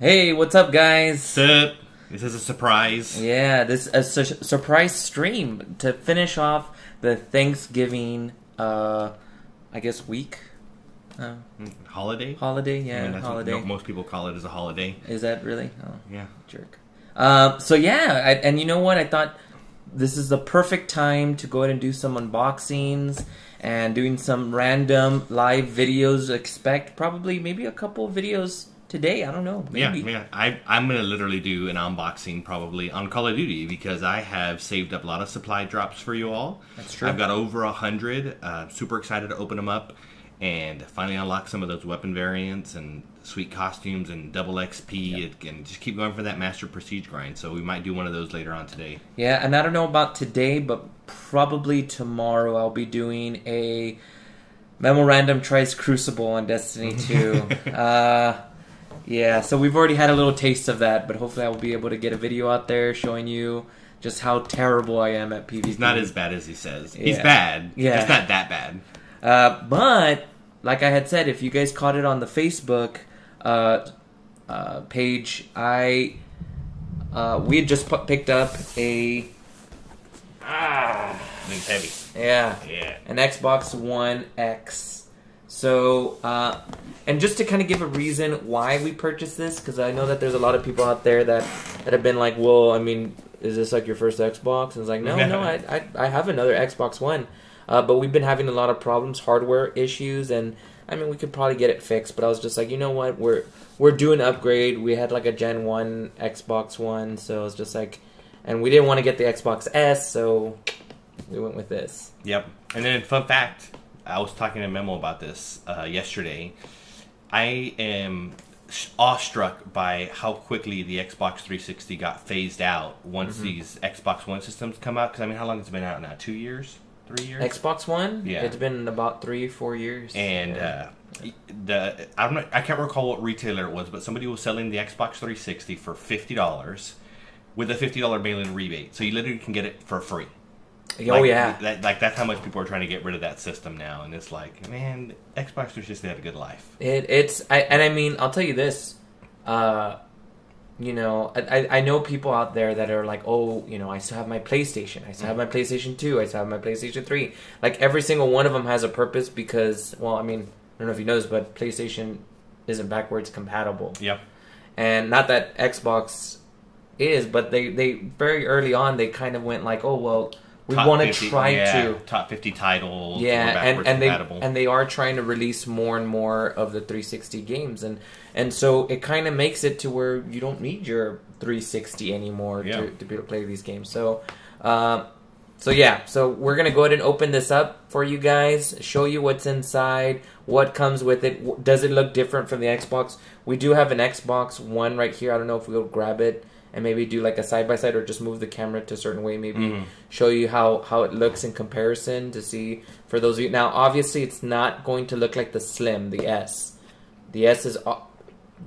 Hey, what's up, guys? Sup? This is a surprise. Yeah, this is a surprise stream to finish off the Thanksgiving, I guess, week? Holiday? Holiday, yeah, I mean, that's holiday. what most people call it as a holiday. Is that really? Oh, yeah. Jerk. So yeah, and you know what? I thought this is the perfect time to go ahead and do some unboxings and doing some random live videos. Expect probably maybe a couple of videos today. I don't know. Maybe. Yeah. I'm going to literally do an unboxing probably on Call of Duty because I have saved up a lot of supply drops for you all. That's true. I've got over 100. Super excited to open them up and finally unlock some of those weapon variants and sweet costumes and double XP and just keep going for that Master Prestige grind. So we might do one of those later on today. Yeah, and I don't know about today, but probably tomorrow I'll be doing a MemoRandom tries Crucible on Destiny 2. Yeah, so we've already had a little taste of that, but hopefully I will be able to get a video out there showing you just how terrible I am at PvP. He's not as bad as he says. Yeah. He's bad. Yeah. It's not that bad. But, like I had said, if you guys caught it on the Facebook page, we had just picked up a... It's heavy. Yeah. Yeah. An Xbox One X. So, and just to kind of give a reason why we purchased this, because I know that there's a lot of people out there that have been like, well, I mean, is this like your first Xbox? And it's like, no, I have another Xbox One. But we've been having a lot of problems, hardware issues, and I mean, we could probably get it fixed, but I was just like, you know what, we're doing an upgrade. We had like a Gen 1 Xbox One, so it was just like, and we didn't want to get the Xbox S, so we went with this. Yep. And then, fun fact, I was talking to Memo about this yesterday. I am awestruck by how quickly the Xbox 360 got phased out once these Xbox One systems come out. Because, I mean, how long has it been out now? 2 years? 3 years? Xbox One? Yeah. It's been about 3-4 years. And I can't recall what retailer it was, but somebody was selling the Xbox 360 for $50 with a $50 mail-in rebate. So you literally can get it for free. Oh, yeah. That's how much people are trying to get rid of that system now. And it's like, man, Xbox 360 had a good life. I mean, I'll tell you this. You know, I know people out there that are like, oh, you know, I still have my PlayStation. I still have my PlayStation 2. I still have my PlayStation 3. Like, every single one of them has a purpose because, well, I mean, I don't know if you noticed, but PlayStation isn't backwards compatible. Yep. And not that Xbox is, but they very early on, they kind of went like, oh, well, we want to try to top 50 titles. And they are trying to release more and more of the 360 games, and so it kind of makes it to where you don't need your 360 anymore to be able to play these games. So, so we're gonna go ahead and open this up for you guys, show you what's inside, what comes with it. Does it look different from the Xbox? We do have an Xbox One right here. I don't know if we'll grab it and maybe do like a side-by-side or just move the camera to a certain way, maybe show you how it looks in comparison to see for those of you. Now, obviously, it's not going to look like the Slim, the S. The S is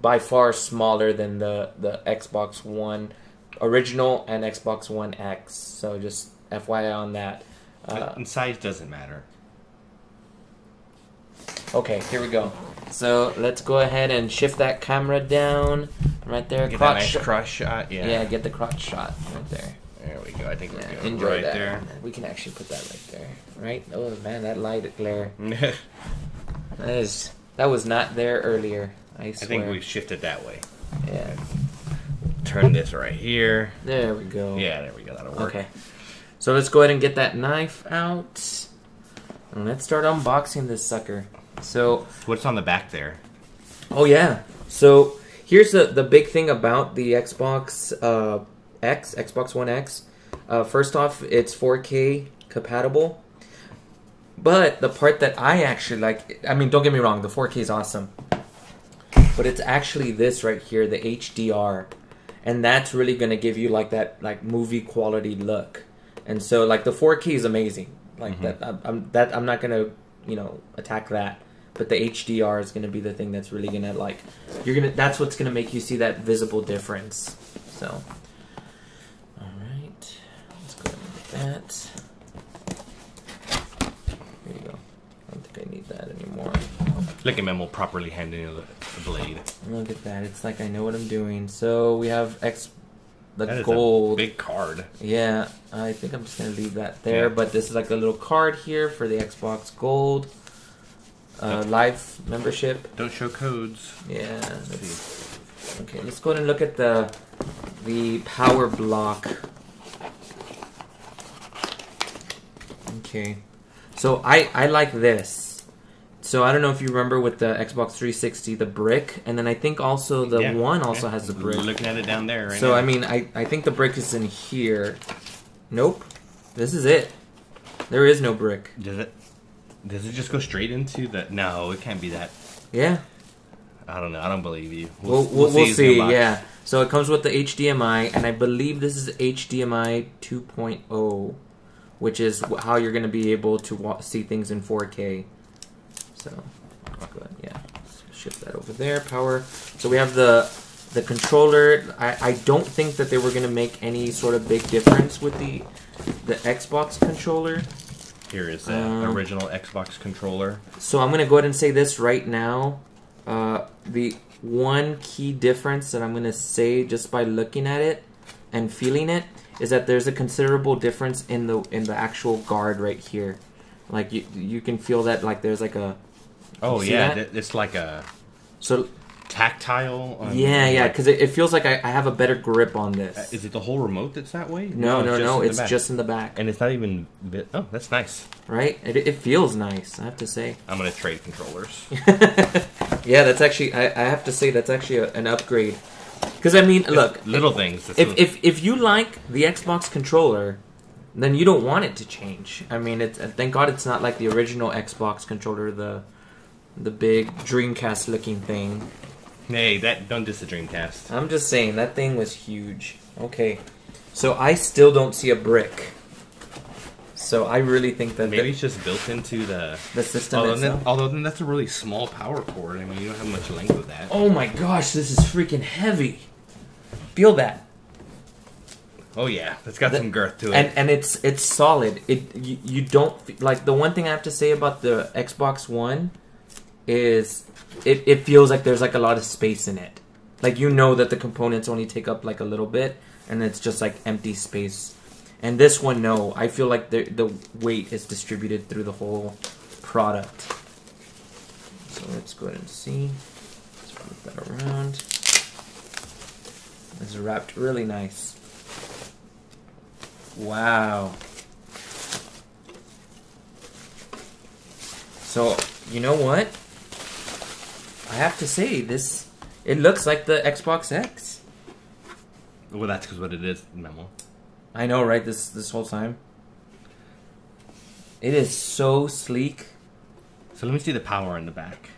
by far smaller than the Xbox One original and Xbox One X. So just FYI on that. And size doesn't matter. Okay, here we go. So let's go ahead and shift that camera down right there. Get that nice crotch shot. Yeah, get the crotch shot right there. There we go. I think we're good. Enjoy right that. there. We can actually put that right there. Right? Oh man, that light glare. That was not there earlier. I swear. I think we shifted that way. Yeah. Turn this right here. There we go. Yeah, there we go. That'll work. Okay. So let's go ahead and get that knife out. And let's start unboxing this sucker. So what's on the back there? Oh yeah. So here's the big thing about the Xbox Xbox One X. First off, it's 4K compatible. But the part that I actually like, I mean, don't get me wrong, the 4K is awesome. But it's actually this right here, the HDR. And that's really going to give you like that like movie quality look. And so like the 4K is amazing. Like I'm not going to, you know, attack that. But the HDR is going to be the thing that's really going to like, that's what's going to make you see that visible difference. So, all right, let's go ahead and get that. Here you go. I don't think I need that anymore. Look at Memo properly handling the blade. Look at that. It's like I know what I'm doing. So we have That gold. is a big card. Yeah, I think I'm just going to leave that there. Yeah. But this is like a little card here for the Xbox Gold live membership. Don't show codes. Yeah. Okay, let's go ahead and look at the power block. Okay. So I like this. So I don't know if you remember with the Xbox 360, the brick, and then I think also the one also has the brick. We're looking at it down there right now. So I mean, I think the brick is in here. Nope. This is it. There is no brick. Does it just go straight into the... No, it can't be that. Yeah. I don't know. I don't believe you. We'll see. Yeah. So it comes with the HDMI, and I believe this is HDMI 2.0, which is how you're going to be able to see things in 4K. So let's go ahead. Yeah. Let's shift that over there. Power. So we have the controller. I don't think that they were going to make any sort of big difference with the Xbox controller. Here is the original Xbox controller. So I'm going to go ahead and say this right now. The one key difference that I'm going to say just by looking at it and feeling it is that there's a considerable difference in the actual guard right here. Like you can feel that like there's like a... Oh yeah, it's like a... So tactile. Yeah, because it feels like I have a better grip on this. Is it the whole remote that's that way? No, it's just in the back. And it's not even... Oh, that's nice. Right? It feels nice, I have to say. I'm going to trade controllers. Yeah, that's actually... I have to say that's actually an upgrade. Because, I mean, look... Little things. If you like the Xbox controller, then you don't want it to change. I mean, thank God it's not like the original Xbox controller, the big Dreamcast-looking thing. Hey, don't diss the Dreamcast. I'm just saying, that thing was huge. Okay. So I still don't see a brick. So I really think that... Maybe it's just built into the system itself. Although then that's a really small power cord. I mean, you don't have much length with that. Oh my gosh, this is freaking heavy. Feel that. Oh yeah, it's got some girth to it. And it's solid. You don't... Like, the one thing I have to say about the Xbox One is... It feels like there's like a lot of space in it. Like, you know that the components only take up like a little bit, and it's just like empty space. And this one, no. I feel like the weight is distributed through the whole product. So let's go ahead and see. Let's flip that around. It's wrapped really nice. Wow. So, you know what? I have to say, it looks like the Xbox X. Well, that's because what it is, Memo. I know, right? This whole time. It is so sleek. So let me see the power in the back.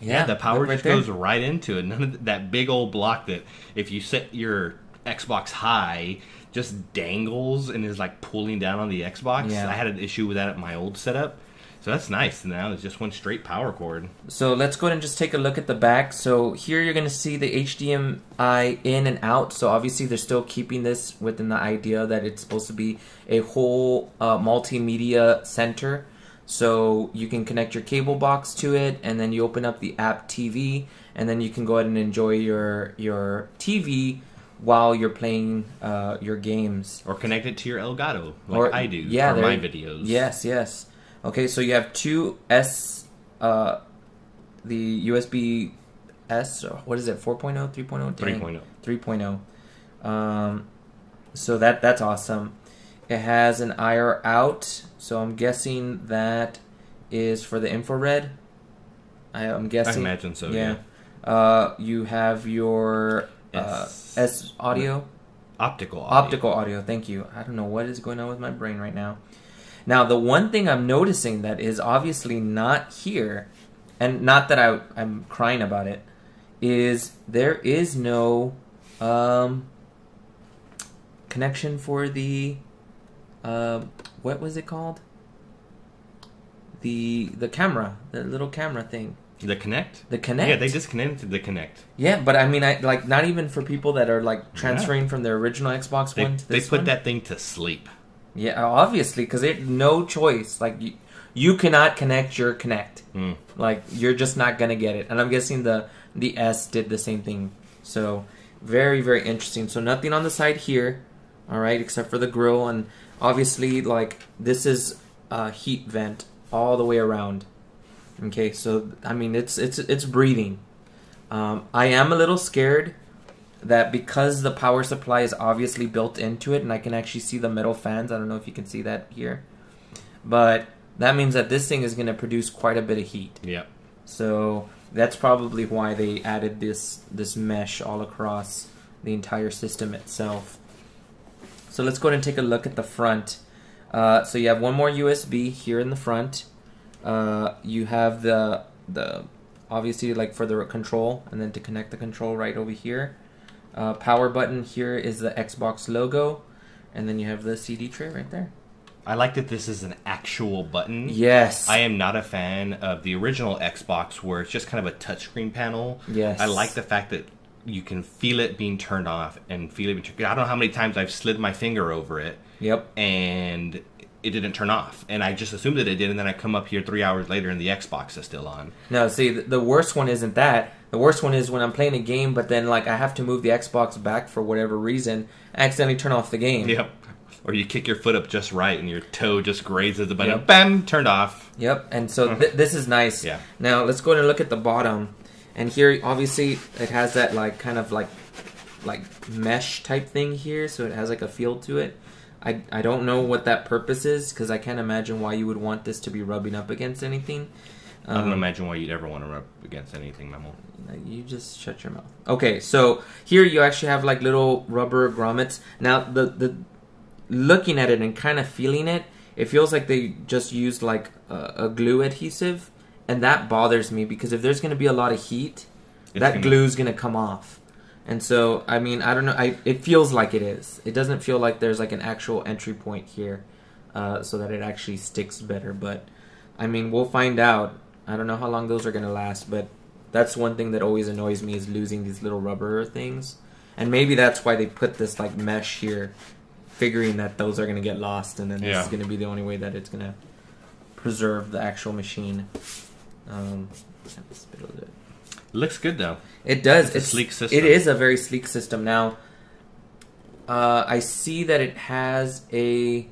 Yeah, the power just goes right into it. None of that big old block that if you set your Xbox high, just dangles and is like pulling down on the Xbox. Yeah. I had an issue with that at my old setup. So that's nice. Now it's just one straight power cord. So let's go ahead and just take a look at the back. So here you're going to see the HDMI in and out. So obviously they're still keeping this within the idea that it's supposed to be a whole multimedia center. So you can connect your cable box to it, and then you open up the app TV, and then you can go ahead and enjoy your TV while you're playing your games. Or connect it to your Elgato, like I do, for my videos. Yes. Okay, so you have two the USB S, or what is it, 4.0, 3.0? 3.0. 3.0. So that's awesome. It has an IR out, so I'm guessing that is for the infrared. I'm guessing. I imagine so, yeah. You have your S audio. Optical audio, thank you. I don't know what is going on with my brain right now. Now, the one thing I'm noticing that is obviously not here, and not that I'm crying about it, is there is no connection for the what was it called? The camera, the little camera thing. The Kinect? The Kinect. Yeah, they disconnected the Kinect. Yeah, but I mean, like not even for people that are like transferring from their original Xbox One to this They put one? that thing to sleep. Yeah, obviously, because they had no choice. Like, you cannot connect your Kinect. Like, you're just not going to get it. And I'm guessing the S did the same thing. So, very, very interesting. So, nothing on the side here, all right, except for the grill. And obviously, like, this is a heat vent all the way around. Okay, so, I mean, it's breathing. I am a little scared that because the power supply is obviously built into it, and I can actually see the metal fans. I don't know if you can see that here. But that means that this thing is going to produce quite a bit of heat. Yeah. So that's probably why they added this mesh all across the entire system itself. So let's go ahead and take a look at the front. So you have one more USB here in the front. You have the obviously like for the control, and then to connect the control right over here. Power button here is the Xbox logo, and then you have the CD tray right there. I like that this is an actual button. Yes. I am not a fan of the original Xbox where it's just kind of a touchscreen panel. Yes. I like the fact that you can feel it being turned off and feel it being turned. I don't know how many times I've slid my finger over it. Yep. And it didn't turn off. And I just assumed that it did, and then I come up here 3 hours later and the Xbox is still on. No, see, the worst one isn't that. The worst one is when I'm playing a game, but then like I have to move the Xbox back for whatever reason, I accidentally turn off the game. Yep. Or you kick your foot up just right and your toe just grazes the button. Yep. Bam! Turned off. Yep, and so this is nice. Yeah. Now, let's go ahead and look at the bottom. And here, obviously, it has that like kind of like mesh type thing here, so it has like a feel to it. I don't know what that purpose is, because I can't imagine why you would want this to be rubbing up against anything. I don't imagine why you'd ever want to rub against anything, Memo. You just shut your mouth. Okay, so here you actually have like little rubber grommets. Now, the looking at it and kind of feeling it, it feels like they just used like a glue adhesive, and that bothers me because if there's going to be a lot of heat, that glue's going to come off. And so, I mean, I don't know. It feels like it is. It doesn't feel like there's like an actual entry point here, so that it actually sticks better. But I mean, we'll find out. I don't know how long those are going to last, but that's one thing that always annoys me is losing these little rubber things. And maybe that's why they put this like mesh here, figuring that those are going to get lost, and then this is going to be the only way that it's going to preserve the actual machine. Spit a little bit. Looks good though. It does. It's a sleek system. It is a very sleek system. Now, I see that it has a...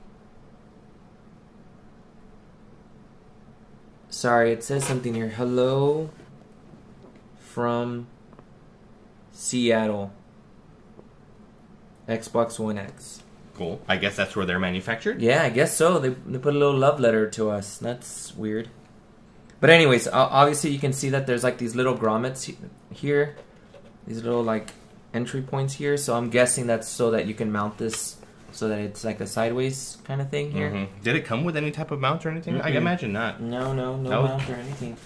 Sorry, it says something here. Hello from Seattle. Xbox One X. Cool. I guess that's where they're manufactured? Yeah, I guess so. They put a little love letter to us. That's weird. But anyways, obviously you can see that there's like these little grommets here. These little like entry points here. So I'm guessing that's so that you can mount this so that it's like a sideways kind of thing here. Mm-hmm. Did it come with any type of mount or anything? I imagine not. No mount or anything.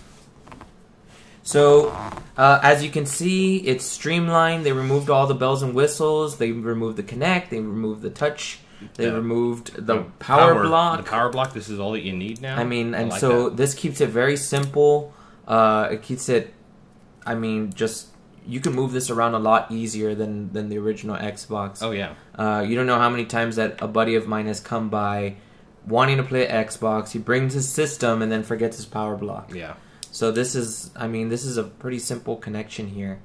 So, as you can see, it's streamlined. They removed all the bells and whistles. They removed the Kinect. They removed the touch. They removed the power block. The power block, this is all that you need now? I mean, and like so this keeps it very simple. It keeps it, I mean, just, you can move this around a lot easier than the original Xbox. Oh, yeah. You don't know how many times that a buddy of mine has come by wanting to play Xbox. He brings his system and then forgets his power block. Yeah. So this is, I mean, this is a pretty simple connection here.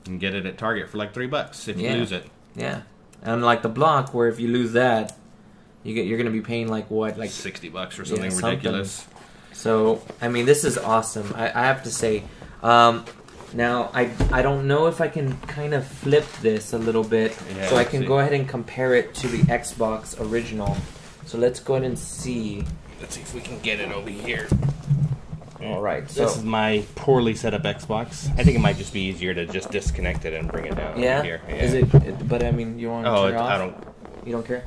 You can get it at Target for like $3 if you lose it. Yeah. Unlike the block, where if you lose that, you're going to be paying like what, like $60 or something ridiculous. So I mean, this is awesome. I have to say. Now I don't know if I can kind of flip this a little bit, so I can go ahead and compare it to the Xbox original. So let's go ahead and see. Let's see if we can get it over here. All right. So this is my poorly set up Xbox. I think it might just be easier to just disconnect it and bring it down over here. Yeah. Is it? But I mean, you want to turn it off? I don't. You don't care?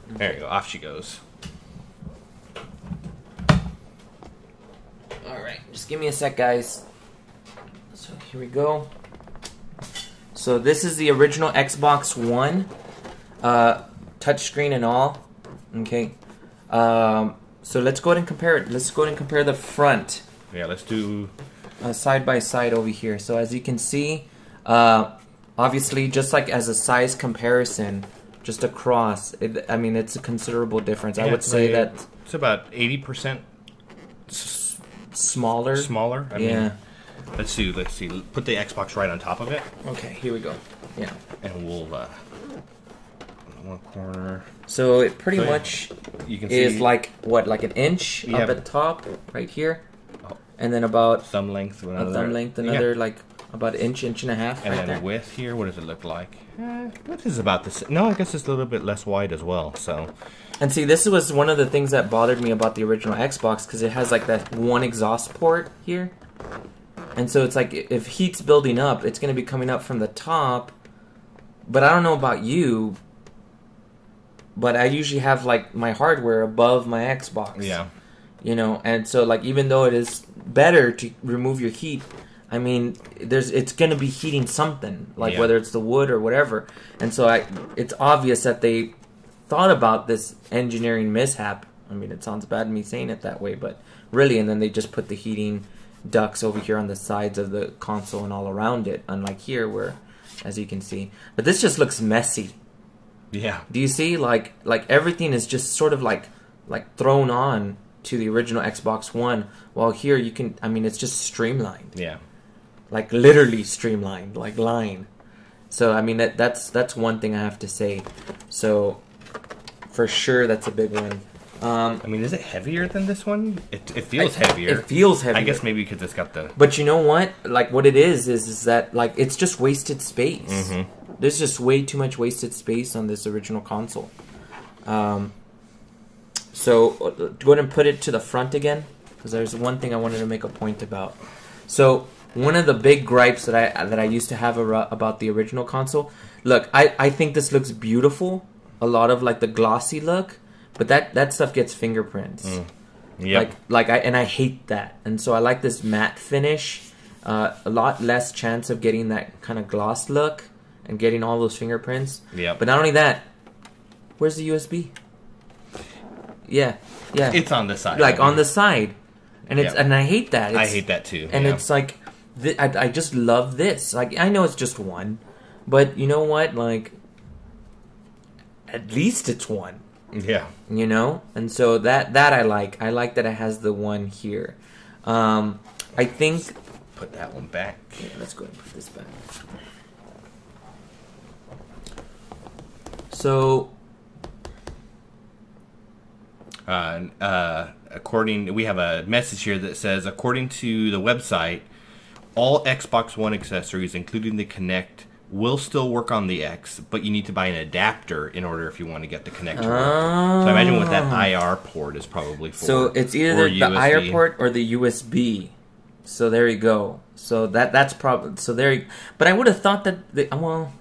There you go. Off she goes. All right. Just give me a sec, guys. So here we go. So this is the original Xbox One, touchscreen and all. Okay. So let's go ahead and compare it. Let's go ahead and compare the front. Yeah, let's do side by side over here. So as you can see, obviously, just like as a size comparison, just across. I mean, it's a considerable difference. I would say that it's about 80% smaller. Smaller. I mean, let's see. Put the Xbox right on top of it. Okay, here we go. Yeah, and we'll one corner. So it pretty much you can is see, like what, like an inch up at the top, right here, and then about thumb length. Another like about an inch and a half. And right then there. width here, what does it look like? Width is about the same. No, I guess it's a little bit less wide as well. So. And see, this was one of the things that bothered me about the original Xbox, because it has like that one exhaust port here. And so it's like, if heat's building up, it's going to be coming up from the top. But I don't know about you, but I usually have like my hardware above my Xbox. Yeah. You know, and so like, even though it is better to remove your heat, I mean, it's going to be heating something, like whether it's the wood or whatever. And so it's obvious that they thought about this engineering mishap. I mean, it sounds bad me saying it that way, but really, and then they just put the heating ducts over here on the sides of the console and all around it, unlike here where, as you can see. But this just looks messy. Yeah. Do you see? Like everything is just sort of like thrown on to the original Xbox One, while here you can, I mean, it's just streamlined. Yeah. Like literally streamlined, like line. So I mean, that's one thing I have to say. So for sure, that's a big one. I mean, is it heavier than this one? It feels heavier. It feels heavier. I guess maybe because it's got the... But you know what? Like, what it is that, like, it's just wasted space. Mm-hmm. There's just way too much wasted space on this original console. So, go ahead and put it to the front again, because there's one thing I wanted to make a point about. So, one of the big gripes that I used to have about the original console, look, I think this looks beautiful, a lot of, like, the glossy look, but that stuff gets fingerprints. Yep. I hate that. And so I like this matte finish. A lot less chance of getting that kind of gloss look and getting all those fingerprints. Yeah. But not only that, where's the USB? Yeah. It's on the side. Like on the side. And and I hate that. I hate that too. And it's like, I just love this. Like, I know it's just one, but you know what? Like, at least it's one. Yeah. You know? And so that I like. I like that it has the one here. I think... Let's put that one back. Yeah, let's go ahead and put this back. So... we have a message here that says, according to the website, all Xbox One accessories, including the Kinect, will still work on the X, but you need to buy an adapter in order if you want to get the Kinect to work. So I imagine what that IR port is probably for. So it's either the IR port or the USB. So there you go. So that's probably but I would have thought that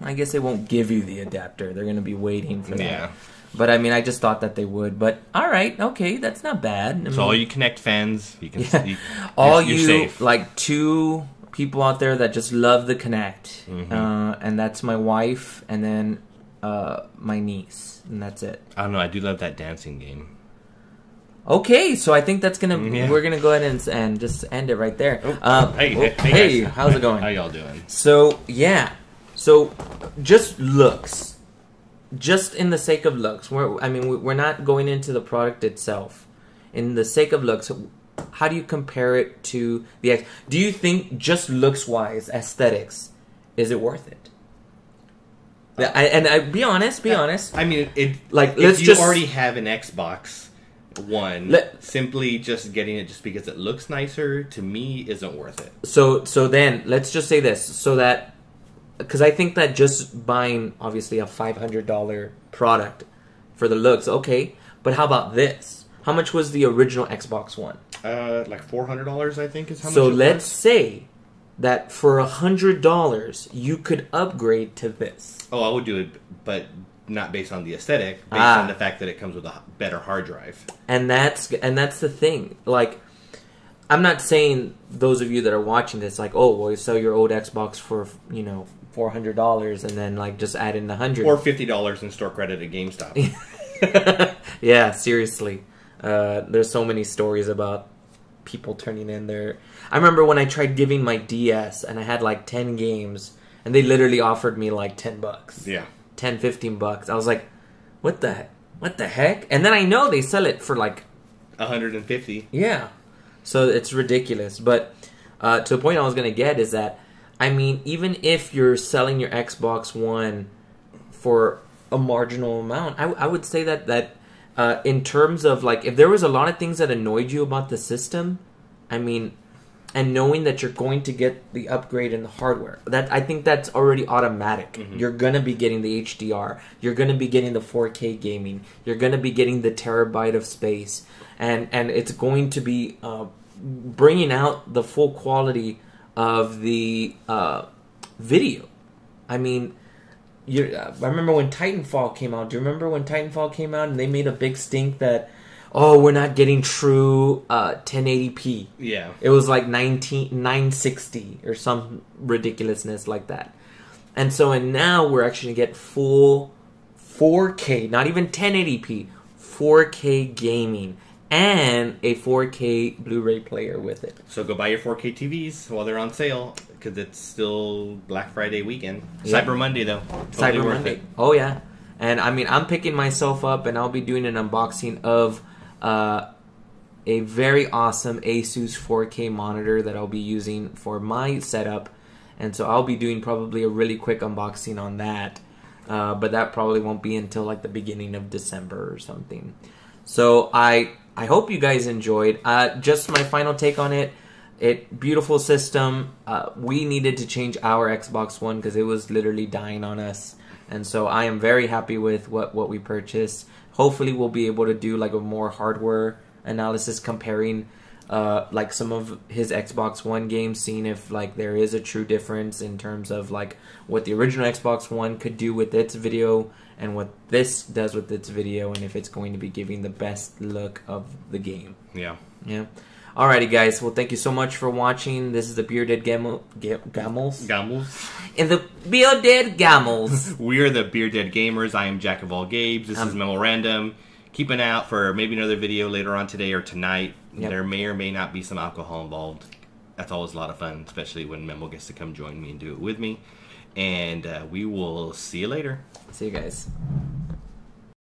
I guess they won't give you the adapter. They're going to be waiting for that. Yeah. But I mean, I just thought that they would. But all right, okay, that's not bad. I mean, so all you Kinect fans, you can you're safe. Like 2 people out there that just love the Kinect, and that's my wife and then my niece, and that's it. I don't know. I do love that dancing game. Okay, so I think that's gonna we're gonna go ahead and just end it right there. Hey, how's it going? How y'all doing? So so just looks, just in the sake of looks. We're not going into the product itself. In the sake of looks, how do you compare it to the X? Do you think, just looks-wise, aesthetics, is it worth it? Be honest. I mean, let's if you already have an Xbox One, simply just getting it just because it looks nicer, to me, isn't worth it. So then, let's just say this, so that, because I think that just buying, obviously, a $500 product for the looks, okay, but how about this? How much was the original Xbox One? Like $400, I think, is how much. So let's say that for $100 you could upgrade to this. Oh, I would do it, but not based on the aesthetic, based on the fact that it comes with a better hard drive. And that's the thing. Like, I'm not saying those of you that are watching this, like, oh, well, you sell your old Xbox for $400 and then like just add in the $100 or $50 in store credit at GameStop. Yeah, seriously. There's so many stories about people turning in their... I remember when I tried giving my DS and I had like 10 games and they literally offered me like $10. Yeah. 10, $15. I was like, what the heck? And then I know they sell it for like 150. Yeah. So it's ridiculous. But to the point I was going to get is that, I mean, even if you're selling your Xbox One for a marginal amount, I would say that in terms of, like, if there was a lot of things that annoyed you about the system, I mean, and knowing that you're going to get the upgrade in the hardware, that I think that's already automatic. Mm-hmm. You're going to be getting the HDR. You're going to be getting the 4K gaming. You're going to be getting the terabyte of space. And it's going to be bringing out the full quality of the video. I mean, I remember when Titanfall came out. Do you remember when Titanfall came out and they made a big stink that, oh, we're not getting true 1080p. Yeah. It was like 960 or some ridiculousness like that. And so, and now we're actually going to get full 4K, not even 1080p, 4K gaming, and a 4K Blu-ray player with it. So go buy your 4K TVs while they're on sale, because it's still Black Friday weekend. Yep. Cyber Monday, though. Totally Cyber Monday. Oh, yeah. And, I mean, I'm picking myself up, and I'll be doing an unboxing of a very awesome Asus 4K monitor that I'll be using for my setup. And so I'll be doing probably a really quick unboxing on that. But that probably won't be until like the beginning of December or something. So I hope you guys enjoyed. Just my final take on it. Beautiful system. We needed to change our Xbox One because it was literally dying on us. And so I am very happy with what we purchased. Hopefully we'll be able to do like a more hardware analysis comparing like some of his Xbox One games, seeing if like there is a true difference in terms of like what the original Xbox One could do with its video and what this does with its video, and if it's going to be giving the best look of the game. Yeah. Yeah. Alrighty, guys. Well, thank you so much for watching. This is the BeerDead Gamerz. In the BeerDead Gamerz. We are the BeerDead Gamers. I am JackofallGabes. This is MemoRandom. Keep an eye out for maybe another video later on today or tonight. Yep. There may or may not be some alcohol involved. That's always a lot of fun, especially when Memo gets to come join me and do it with me. And we will see you later. See you guys.